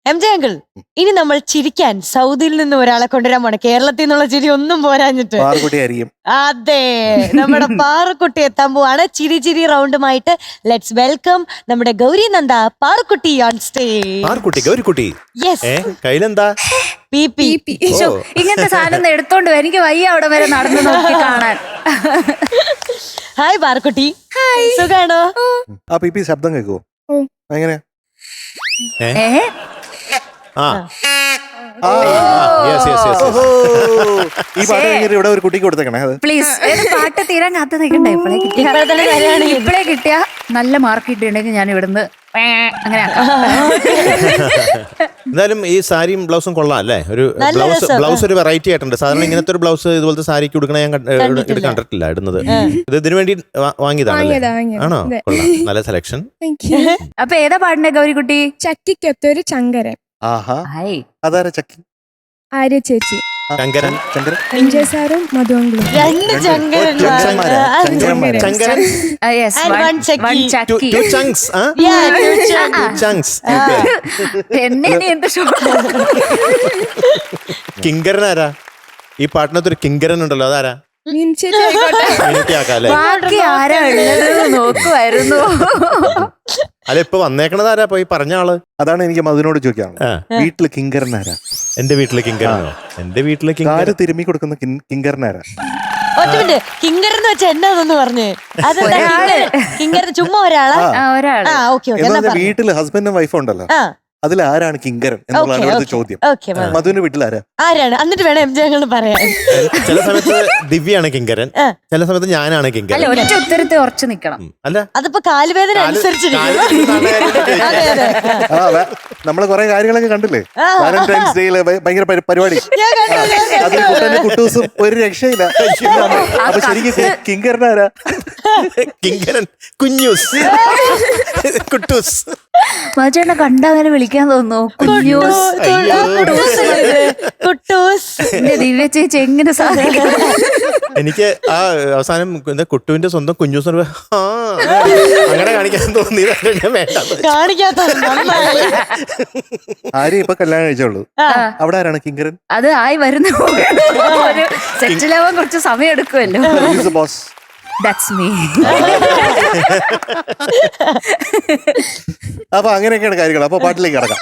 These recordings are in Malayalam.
MJ അങ്കിൾ, ഇനി നമ്മൾ ചിരിക്കാൻ സൗദിയിൽ നിന്ന് ഒരാളെ കൊണ്ടുവരാൻ പോണേ. കേരളത്തിൽ നിന്നുള്ള ചിരി ഒന്നും പോരാഞ്ഞിട്ട്. അതെ, നമ്മുടെ പാറുക്കുട്ടി എത്താൻ പോവാണ്. ചിരി ചിരി റൗണ്ടുമായിട്ട് ലെറ്റ്സ് വെൽക്കം നമ്മുടെ ഗൗരി നന്ദ പാറുക്കുട്ടി ഓൺ സ്റ്റേജ്. ഗൗരിക്കുട്ടി, കയ്യിലെന്താ? ഇങ്ങനത്തെ സാധനം എടുത്തോണ്ട് എനിക്ക് വയ്യ അവിടെ വരെ നടന്നു നോക്കി കാണാൻ. ഹായ് പാറുക്കുട്ടി, സുഖാണോ? ആ പി ശബ്ദം കേൾക്കുവോ? എങ്ങനെയാ? ഈ പാട്ട് കഴിഞ്ഞിട്ട് ഇവിടെ ഒരു കുട്ടിക്ക് കൊടുത്തേക്കണേ. പ്ലീസ്, പാട്ട് തീരാൻ കാത്തു നിൽക്കണ്ടേ? ഇപ്പഴേ കിട്ടിയ നല്ല മാർക്ക് കിട്ടിയിട്ടുണ്ടെങ്കിൽ ഞാൻ ഇവിടുന്ന് അങ്ങനെ. എന്തായാലും ഈ സാരിയും ബ്ലൗസും കൊള്ളാം അല്ലേ? ഒരു ബ്ലൗസ് ഒരു വെറൈറ്റി ആയിട്ടുണ്ട്. സാധാരണ ഇങ്ങനത്തെ ഒരു ബ്ലൗസ് ഇതുപോലത്തെ സാരിക്ക് കൊടുക്കണ ഞാൻ കണ്ടിട്ടില്ല ഇടുന്നത്. ഇത് ഇതിനു വേണ്ടി വാങ്ങിയതാണല്ലേ? ആണോ? കൊള്ളാം, നല്ല സെലക്ഷൻ. അപ്പൊ ഏതാ പാടുന്നേ ഗൗരിക്കുട്ടി? ചക്കിക്കൊത്തൊരു ചങ്കരൻ. അതാരാ ചക്കി? ആര്യ ചേച്ചി, ചങ്കരൻ. MJ സാറും മധുവങ്കളും. രണ്ട് കിങ്കരനാരാ? ഈ പാട്ടിനകത്തൊരു കിങ്കരൻ ഉണ്ടല്ലോ, അതാരാ? ബാക്കി ആരാ ഉള്ളത് നോക്കുമായിരുന്നു. അല്ല, ഇപ്പൊ വന്നേക്കണതാരാ? പോയി പറഞ്ഞ ആള്? അതാണ് എനിക്ക് മധുവിനോട് ചോദിക്കാം. വീട്ടില് കിങ്കരനാരാ? എന്റെ വീട്ടിലെ കിങ്കരനോ? എന്റെ വീട്ടിലെ കിങ്കര തിരുമ്മി കൊടുക്കുന്ന കിങ്കരനാരാ? കിങ്കരൻ എന്ന് വെച്ചാൽ എന്നാന്ന് പറഞ്ഞേ? കിങ്കരൻ ചുമ്മാ ഒരാളാ? വീട്ടില് ഹസ്ബൻഡും വൈഫും ഉണ്ടല്ലോ, അതിൽ ആരാണ് കിങ്കരൻ എന്നുള്ളതാണ് ചോദ്യം. മധുവിന്റെ വീട്ടിൽ ആരാണ്? എന്നിട്ട് വേണം MJ അങ്കിൾ പറയാൻ. ചില സമയത്ത് ദിവ്യാണ് കിങ്കരൻ, ചില സമയത്ത് ഞാനാണ് കിങ്കരൻ. ഒറ്റ ഉത്തരത്തെ ഉറച്ചു നിക്കണം. അല്ല, അതിപ്പോ കാലുവേദന അനുസരിച്ച് നമ്മള് കൊറേ കാര്യങ്ങളൊക്കെ കണ്ടില്ലേ? വാലന്റൈൻസ് ഡേയില് ഭയങ്കര പരിപാടി, അതിൽ കുട്ടനും കുട്ടൂസും ഒരു രക്ഷയില്ല. അപ്പൊ ശരിക്കും കിങ്കരനാരാ? കിങ്കരൻ കുഞ്ഞൂസ്, കുട്ടൂസ്. മജേണ്ണ കണ്ട അങ്ങനെ വിളിക്കാൻ തോന്നുന്നു. ദിവ്യ ചേച്ചി എങ്ങനെ സാധിക്കും? എനിക്ക് ആ അവസാനം കുട്ടുവിന്റെ സ്വന്തം കുഞ്ഞൂസ് അങ്ങനെ കാണിക്കാൻ തോന്നിയത് ആരും ഇപ്പൊ കല്യാണം കഴിച്ചോളൂ. അവിടെ ആരാണ് കിങ്കരൻ? അത് ആയി വരുന്ന സെറ്റിലാവാൻ കുറച്ച് സമയം എടുക്കുമല്ലോ. ബോസ്. That's me. അപ്പൊ അങ്ങനെയൊക്കെയാണ് കാര്യങ്ങൾ. അപ്പൊ പാട്ടിലേക്ക് കിടക്കാം.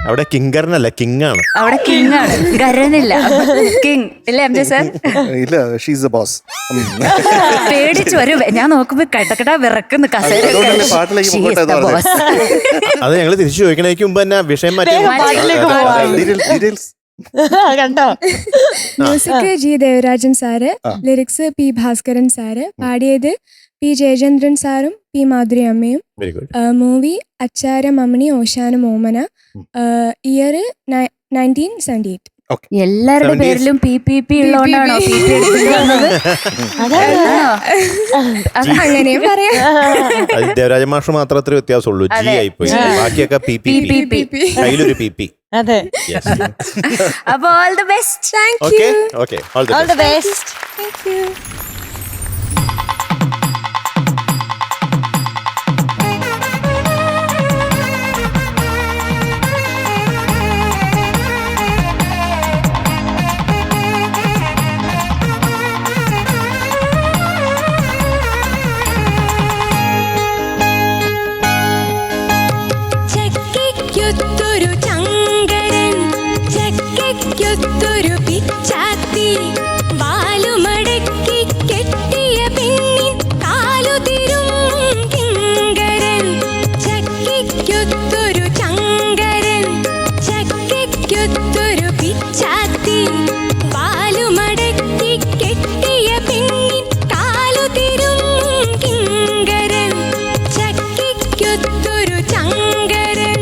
അവിടെ കിങ്കരനല്ല, കിങ് ആണ്. അവിടെ കിങ് ആണ്, ഗരനില്ല. കിങ് ഇല്ല MJ സർ? ഇല്ല, ഷീസ് ദ ബോസ്. പേടിച്ചു വരും. ഞാൻ നോക്കുമ്പോ കട്ടക്കട്ട വിറക്കുന്നു കസേര. അത് ഞങ്ങള് തിരിച്ചു ചോദിക്കണേക്ക് മുമ്പ് തന്നെ വിഷയം മാറ്റി. കണ്ടോ? Music G Devarajan sir, lyrics P Bhaskaran sir, പാടിയത് P ജയചന്ദ്രൻ സാറും P മാധുരി അമ്മയും. മൂവി അച്ചാരം അമ്മണി ഓശാനം ഓമന. ഇയർ 1978. എല്ലാരുടെ പേരിലും PPP ഉള്ളതുകൊണ്ടാണോ PP എടുക്കുന്നത്? അങ്ങനെയും പറയാം. ദേവരാജ മാഷ് മാത്രം അത്ര വ്യത്യാസമുള്ളൂ, G ആയിപ്പോയി. ബാക്കിയൊക്കെ PPP. കയ്യിലൊരു PP. അതെ. അപ്പൊ all the best. Thank you. Okay, all the best. Thank you. ൊരു പിച്ചാത്തി വാലുമടക്കി കെട്ടിയ പെണ്ണിൻ കാലുതിരും കിങ്കരൻ. ചക്കിക്കൊത്തൊരു ചങ്കരൻ, ചക്കിക്കൊത്തൊരു പിച്ചാത്തി വാലുമടക്കി കെട്ടിയ പെണ്ണിൻ കാലുതിരും കിങ്കരൻ. ചക്കിക്കൊത്തൊരു ചങ്കരൻ.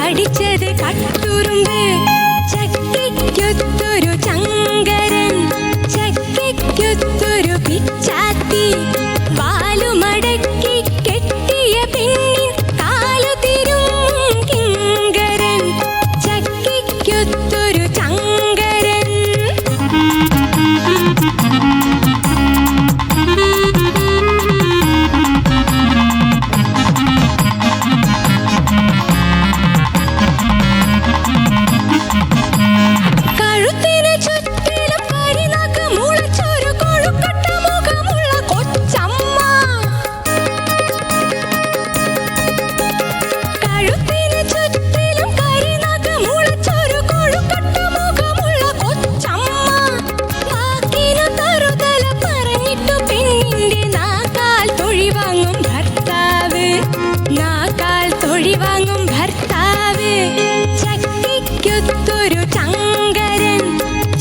കടിച്ചത് കട്ടുറുമ്പ് ചക്കിക്കൊത്തൊരു ചങ്കരൻ ചക്കിക്കൊത്തൊരു പിച്ചാത്തി വാലുമടക്കി കെട്ടിയ പെണ്ണിൻ കാലു തിരും കിങ്കരൻ ചക്കിക്കൊത്തൊരു ചങ്കരൻ കഴുത്തിന് ചുറ്റിലും കരിനാക്ക് മുളച്ചൊരു കൊഴുക്കട്ട മുഖമുള്ള കൊച്ചമ്മ കഴുത്തിന് ചുറ്റിലും കരിനാക്ക് മുളച്ചൊരു കൊഴുക്കട്ട മുഖമുള്ള കൊച്ചമ്മ വാക്കിനു തറുതല പറഞ്ഞിട്ടു പെണ്ണിന്റെ നാക്കാൽ തൊഴി വാങ്ങും ഭർത്താവ് നാക്കാൽ തൊഴി വാങ്ങും ഭർത്താവ് ചക്കിക്കൊത്തൊരു ചങ്കരൻ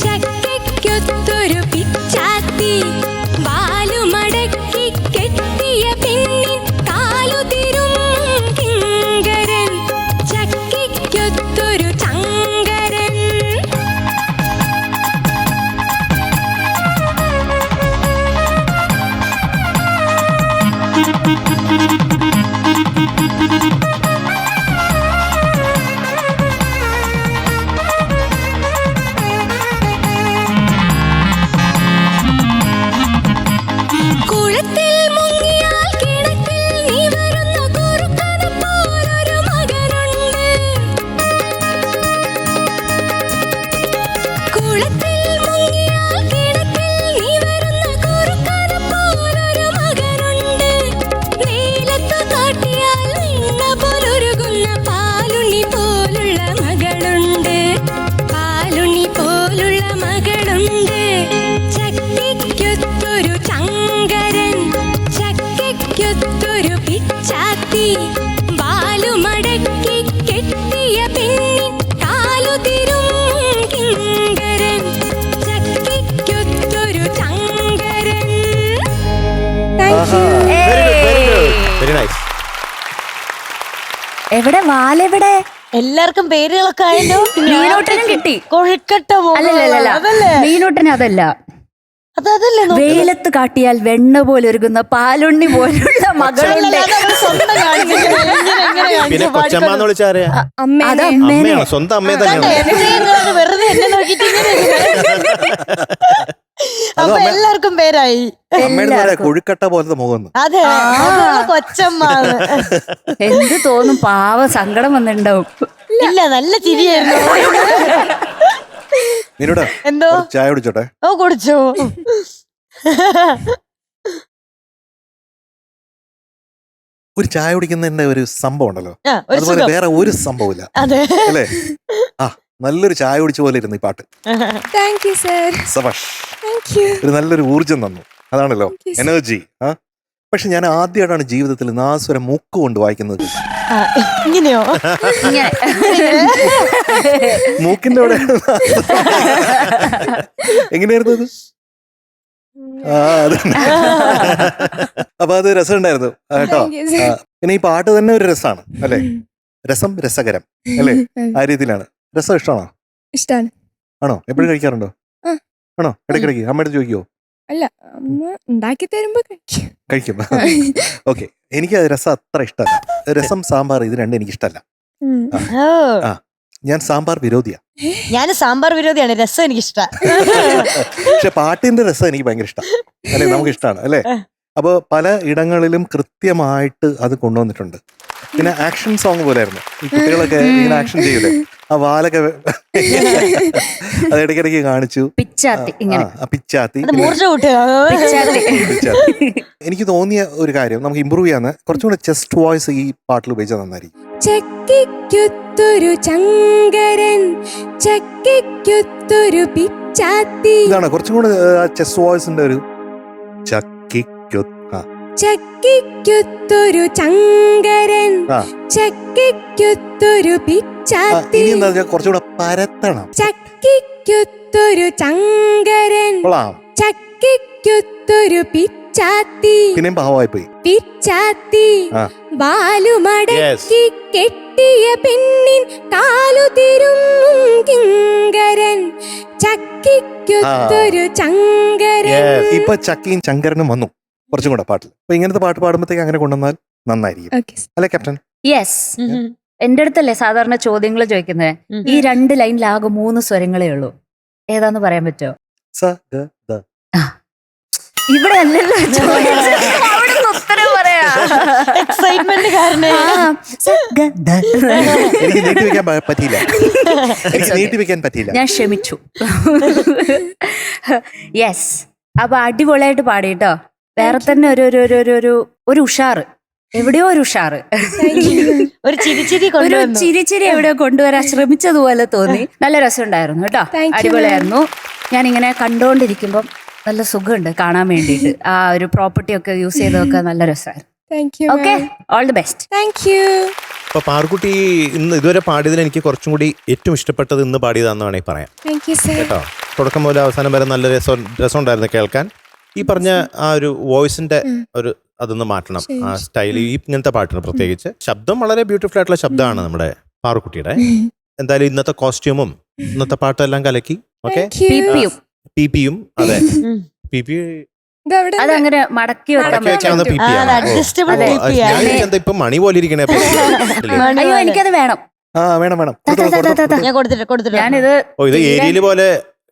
ചക്കിക്കൊത്തൊരു പിച്ചാത്തി വാലുമടക്കി കെട്ടിയ പെണ്ണിൻ കാലു തിരും കിങ്കരൻ ചക്കിക്കൊത്തൊരു ചങ്കരൻ കുളത്തിൽ മുങ്ങിയാൽ കിണറ്റിൽ നീ വരുന്ന കുറുക്കനെ പോലൊരു മകനുണ്ട് കുളത്തിൽ മുങ്ങിയാൽ കിണറ്റിൽ നീ വരുന്ന കുറുക്കനെ പോലൊരു മകനുണ്ട് നീലത്തു കാട്ടിയാൽ നിന്ന പോലൊരുകുന്ന പാലുണ്ണി പോലുള്ള മകളുണ്ട് പാലുണ്ണി പോലുള്ള മകളുണ്ട് ചക്കിക്കൊത്തൊരു ചങ്കരൻ ചക്കിക്കൊത്തൊരു പിച്ചാത്തി വാലുമടക്കി കെട്ടിയ പെണ്ണിൻ കാലു തിരും കിങ്കരൻ ചക്കിക്കൊത്തൊരു ചങ്കരൻ വെരി നൈസ്. എവിടെ വാലെവിടെ? എല്ലാവർക്കും പേരുകളൊക്കെ ആയല്ലോ. മീനൂട്ടനും കിട്ടി. കൊഴുക്കട്ട അല്ലല്ല അതല്ലേ മീനൂട്ടൻ അതല്ല. അതല്ലേ വെയിലത്ത് കാട്ടിയാൽ വെണ്ണ പോലൊരുകുന്ന പാലുണ്ണി പോലുള്ള മകളുണ്ട്. പിന്നെ കൊച്ചമ്മ എന്ന് വിളിച്ചാറിയാ അത് അമ്മേനെ അമ്മേനെ. അമ്മയാണ്, സ്വന്തം അമ്മയെ തന്നെയാണ്. വെറുതെ എന്നെ നോക്കിട്ട് ഇങ്ങനെ അപ്പൊ എല്ലാവർക്കും പേരായി. കൊഴുക്കട്ട പോലത്തെ മുഖം. അതെ അതുള്ള കൊച്ചമ്മ എന്ത് തോന്നും, പാവ സങ്കടം വന്നിട്ടുണ്ടാവും. ഇല്ല നല്ല ചിരിയായിരുന്നു. നിന്നോട് എന്തോ ചായ കുടിച്ചോട്ടെ? ഓ കുടിച്ചോ. ഒരു ചായ കുടിക്കുന്നതിന്റെ ഒരു സംഭവം ഉണ്ടല്ലോ, ഒരു അതുപോലെ സുഖം. വേറെ ഒരു സംഭവമില്ല അതെ അല്ലേ? ആ നല്ലൊരു ചായ കുടിച്ച പോലെ ഇരുന്നു ഈ പാട്ട്. Thank you sir. സബാഷ്. Thank you. ഒരു നല്ലൊരു ഊർജം തന്നു. അതാണല്ലോ Thank you, sir. എനർജി. ആ പക്ഷെ ഞാൻ ആദ്യമായിട്ടാണ് ജീവിതത്തിൽ നാസുര മൂക്ക് കൊണ്ട് വായിക്കുന്നത്. ആ, ഇങ്ങനെയോ? ഇങ്ങനെ മൂക്കിന്റെ അവിടെ എങ്ങനെയായിരുന്നു അത്? ആ അതന്നെ. അപ്പൊ അത് രസമുണ്ടായിരുന്നു കേട്ടോ. Thank you, sir. പിന്നെ ഈ പാട്ട് തന്നെ ഒരു രസമാണ് അല്ലേ? രസം രസകരം അല്ലേ? ആ രീതിയിലാണ്. രസം ഇഷ്ടമാണോ? ഇഷ്ടാണ്. ആണോ? എപ്പോഴും കഴിക്കാറുണ്ടോ? ആ. ആണോ? ഇടയ്ക്കിടയ്ക്ക് അമ്മയുടെ ചോദിക്കുവോ? അല്ല അമ്മ ഉണ്ടാക്കി തരുമ്പോ കഴിക്കും. കഴിക്കും. ഓക്കെ. എനിക്ക് രസം അത്ര ഇഷ്ടമല്ല. രസം സാമ്പാർ ഇത് രണ്ടും എനിക്ക് ഇഷ്ടമല്ല. ഓ ആ ഞാൻ സാമ്പാർ വിരോധിയാ. ഞാൻ സാമ്പാർ വിരോധിയാണ്. രസം എനിക്ക് ഇഷ്ടം. പക്ഷെ പാട്ടിന്റെ രസം എനിക്ക് ഭയങ്കര ഇഷ്ടം അല്ലെ? നമുക്ക് ഇഷ്ടമാണ് അല്ലേ? അപ്പോൾ പല ഇടങ്ങളിലും കൃത്യമായിട്ട് അത് കൊണ്ടുവന്നിട്ടുണ്ട്. പിന്നെ ആക്ഷൻ സോങ് പോലെ ആയിരുന്നു. ഈ കുട്ടികളൊക്കെ ഇങ്ങനെ ആക്ഷൻ ചെയ്യൂലേ, ആ വാലൊക്കെ അത് ഇടയ്ക്കിടയ്ക്ക് കാണിച്ചു. പിച്ചാത്തി ഇങ്ങനെ പിച്ചാത്തി. മൂർച്ച കൂട്ടുക. പിച്ചാത്തി. എനിക്ക് തോന്നിയ ഒരു കാര്യം നമുക്ക് ഇമ്പ്രൂവ് ചെയ്യാന്ന് കുറച്ചും കൂടെ ചെസ്റ്റ് വോയിസ് ഈ പാട്ടിൽ ഉപയോഗിച്ചാൽ നന്നായിരിക്കും. ചക്കിക്കൊത്തൊരു ചങ്കരൻ ചക്കിക്കൊത്തൊരു പിച്ചാത്തി. ഇതാണ് കുറച്ചും കൂടെ ചെസ്റ്റ് വോയിസിന്റെ ഒരു ചക്കിക്കൊത്തൊരു ചങ്കരൻ ചക്കിക്കൊത്തൊരു പിച്ചാത്തി. ഇനി എന്താ കുറച്ചുകൂടെ പരത്തണം. ചക്കിക്കൊത്തൊരു ചങ്കരൻ കൊള്ളാം. ചക്കിക്കൊത്തൊരു പിച്ചാത്തി. ചാത്തി പിന്നെയും പാവമായി പോയി. പിച്ചാത്തി ആ. വാലുമടക്കി കെട്ടിയ പെണ്ണിൻ കാലുതിരും കിങ്കരൻ ചക്കിക്കൊത്തൊരു ചങ്കരൻ. ഇപ്പൊ ചക്കിയും ചങ്കരനും വന്നു കുറച്ചും കൂടെ പാട്ടിൽ. അപ്പൊ ഇങ്ങനത്തെ പാട്ട് പാടുമ്പോഴത്തേക്ക് അങ്ങനെ കൊണ്ടുവന്നാൽ നന്നായിരിക്കും അല്ലെ ക്യാപ്റ്റൻ? യെസ്. എന്റെ അടുത്തല്ലേ സാധാരണ ചോദ്യങ്ങൾ ചോദിക്കുന്നത്. ഈ 2 ലൈനിലാകെ 3 സ്വരങ്ങളേ ഉള്ളൂ. ഏതാന്ന് പറയാൻ പറ്റുമോ? സ ഗ ദ. ഇവിടെ അല്ലല്ലോ അവിടുന്ന് ഉത്തരം പറയാ. എക്സൈറ്റ്മെന്റ് കാരണം എനിക്ക് നീട്ടി വെക്കാൻ പറ്റിയില്ല. എനിക്ക് നീട്ടി വെക്കാൻ പറ്റിയില്ല. ഞാൻ ക്ഷമിച്ചു. യെസ്. അപ്പൊ അടിപൊളിയായിട്ട് പാടിട്ടോ. വേറെ തന്നെ ഒരു ഉഷാറ്, എവിടെയോ ഒരു ഉഷാറ്, ഒരു ചിരിച്ചിരി ഒരു ചിരിച്ചിരി എവിടെയോ കൊണ്ടുവരാൻ ശ്രമിച്ചതുപോലെ തോന്നി. നല്ല രസമുണ്ടായിരുന്നു കേട്ടോ, അടിപൊളിയായിരുന്നു. ഞാനിങ്ങനെ കണ്ടോണ്ടിരിക്കുമ്പം നല്ല സുഖമുണ്ട് കാണാൻ വേണ്ടിയിട്ട്. ആ ഒരു പ്രോപ്പർട്ടി ഒക്കെ യൂസ് ചെയ്തതൊക്കെ നല്ല രസമായിരുന്നു. Okay, all the best. Thank U. അപ്പൊ പാറുക്കുട്ടി ഇന്ന് ഇതുവരെ പാടിയതിൽ എനിക്ക് കുറച്ചും കൂടി ഏറ്റവും ഇഷ്ടപ്പെട്ടത് ഇന്ന് പാടിയതാന്ന് വേണമെങ്കിൽ പറയാം കേട്ടോ. തുടക്കം മുതൽ അവസാനം വരെ നല്ല രസം ഉണ്ടായിരുന്നു കേൾക്കാൻ. ഈ പറഞ്ഞ ആ ഒരു വോയിസിന്റെ ഒരു അതൊന്ന് മാറ്റണം, ആ സ്റ്റൈൽ. ഈ ഇങ്ങനത്തെ പാട്ടിന് പ്രത്യേകിച്ച് ശബ്ദം വളരെ ബ്യൂട്ടിഫുൾ ആയിട്ടുള്ള ശബ്ദമാണ് നമ്മുടെ പാറുക്കുട്ടിയുടെ. എന്തായാലും ഇന്നത്തെ കോസ്റ്റ്യൂമും ഇന്നത്തെ പാട്ടും എല്ലാം കലക്കി. ഓക്കെ, പിപിയും അതെ, പിപി അതങ്ങനെ മടക്കി വെച്ചാൽ ഇപ്പൊ മണി പോലെ ഇരിക്കണേ. അയ്യോ, എനിക്കത് വേണം. വേണം വേണം. ഞാൻ കൊടുത്തിട്ട് ഞാനിത് ഇത് ഏരിയയില് പോലെ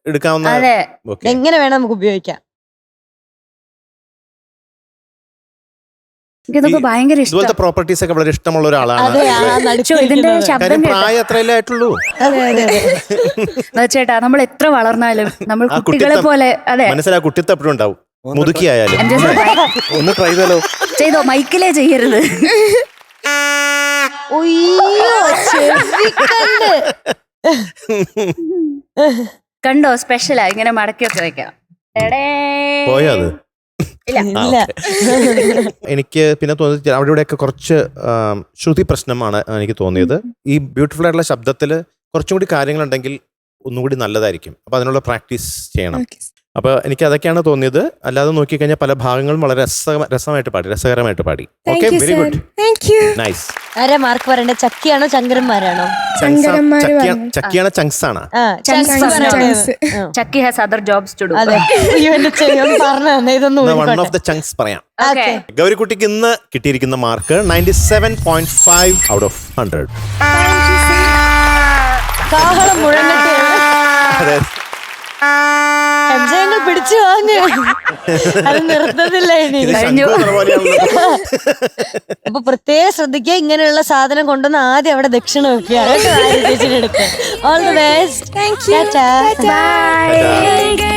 എടുക്കാവുന്ന, എങ്ങനെ വേണം നമുക്ക് ഉപയോഗിക്കാം. ഇതൊക്കെ ഭയങ്കര ഇതുപോലത്തെ പ്രോപ്പർട്ടീസ് ഒക്കെ വളരെ ഇഷ്ടമുള്ള ഒരാളാണ്. ഇതിന്റെ ശബ്ദം പ്രായം അത്രയല്ലേ ആയിട്ടുള്ളൂ ചേട്ടാ. നമ്മൾ എത്ര വളർന്നാലും നമ്മൾ കുട്ടികളെ പോലെ. അതെ, മനസ്സിലാ, കുട്ടിത്തം എപ്പോഴും ഉണ്ടാവും, മുതുക്കിയായാലും. ഒന്ന് ട്രൈ ചെയ്താലോ? ചെയ്തോ, മൈക്കിലേ ചെയ്യരുത്. കണ്ടോ, സ്പെഷ്യലാ, ഇങ്ങനെ മടക്കിയൊക്കെ വെക്കാം. പോയോ അത്? എനിക്ക് പിന്നെ തോന്നിയത് അവിടെ ഇവിടെയൊക്കെ കുറച്ച് ശ്രുതി പ്രശ്നമാണ് എനിക്ക് തോന്നിയത്. ഈ ബ്യൂട്ടിഫുൾ ആയിട്ടുള്ള ശബ്ദത്തിൽ കുറച്ചും കൂടി കാര്യങ്ങളുണ്ടെങ്കിൽ ഒന്നുകൂടി നല്ലതായിരിക്കും. അപ്പൊ അതിനുള്ള പ്രാക്ടീസ് ചെയ്യണം. അപ്പൊ എനിക്ക് അതൊക്കെയാണ് തോന്നിയത്. അല്ലാതെ നോക്കിക്കഴിഞ്ഞാൽ പല ഭാഗങ്ങളും വളരെ രസകരമായിട്ട് പാടി. Okay, very good, nice. ആരാ മാർക്ക് പറയണ്ടേ? ചക്കിയാണോ ചങ്കരന്മാരാണോ? ചക്കിയാണോ ചങ്ക്സ് ആണ്? Chakki has other jobs to do. One of the ചങ്ക്സ് പറയാം. ഗൗരിക്കുട്ടിക്ക് ഇന്ന് കിട്ടിയിരിക്കുന്ന മാർക്ക് 97.5 ഔട്ട് ഓഫ് 100. കാഹളം മുഴങ്ങട്ടെ. അഞ്ചയങ്ങൾ പിടിച്ചു വാങ്ങ്, അത് നിർത്തത്തില്ല ഇനി. അപ്പൊ പ്രത്യേകം ശ്രദ്ധിക്കുക, ഇങ്ങനെയുള്ള സാധനം കൊണ്ടുവന്ന് ആദ്യം അവിടെ ദക്ഷിണ വെക്കുക. All the best. Thank you. By.